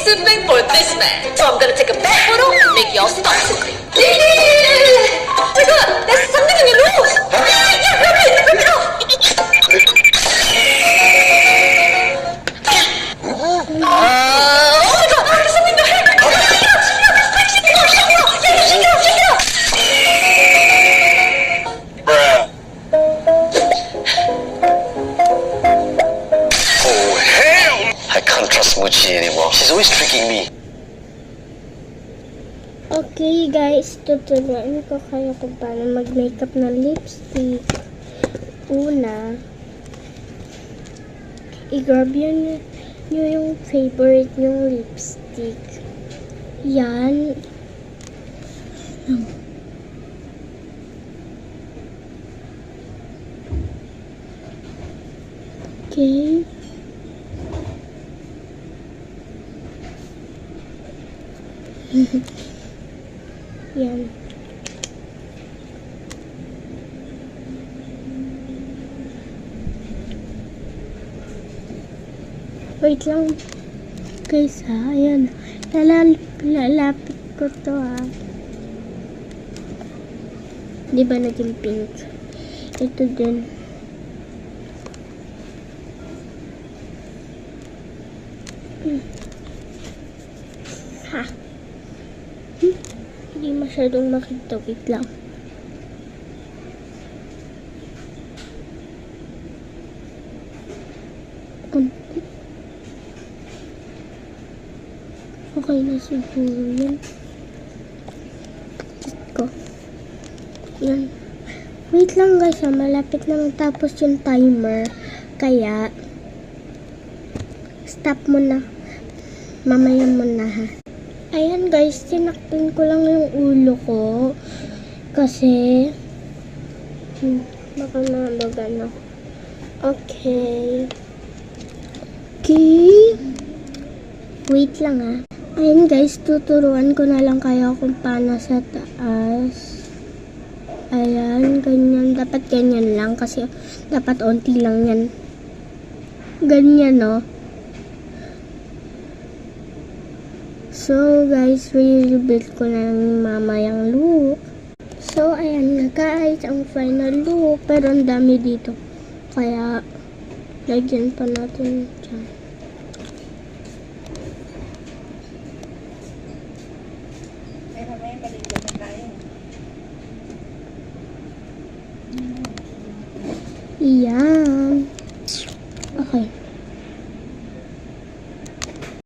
simping for this man. So I'm gonna take a back photo and make y'all stop quickly. Oh my god, there's something in your nose. Yeah, rip it off. Oh my god, there's something in your hair. Shake it off. Yeah, shake it off. Bruh. Oh, hell! I can't trust Muchi anymore. She's always tricking me. Okay guys, tuturuan ko kayo kung paano mag-makeup na lipstick. Una, i-grab nyo yung favorite nyong lipstick. Yan. Okay. Yan. Wait lang. Guys ha, ayan. Lalapit ko to ha. Di ba naging pink? Ito din. Ha. Hindi masyadong makita. Wait lang. Okay na siguro yan. Ko. Yan. Wait lang guys, malapit na matapos yung timer. Kaya, stop mo na. Mamaya mo na ha. Ayan guys, tinakpan ko lang yung ulo ko. Kasi, baka nalog ano. Okay. Okay. Wait lang ha. Ayan guys, tuturuan ko na lang kayo kung paano sa taas. Ayan, ganyan. Dapat ganyan lang kasi dapat onti lang yan. Ganyan no. So guys, re-rebuild ko na ng mamayang look. So ayan na guys, ang final look. Pero ang dami dito. Kaya, lagyan pa natin dyan. Iyan.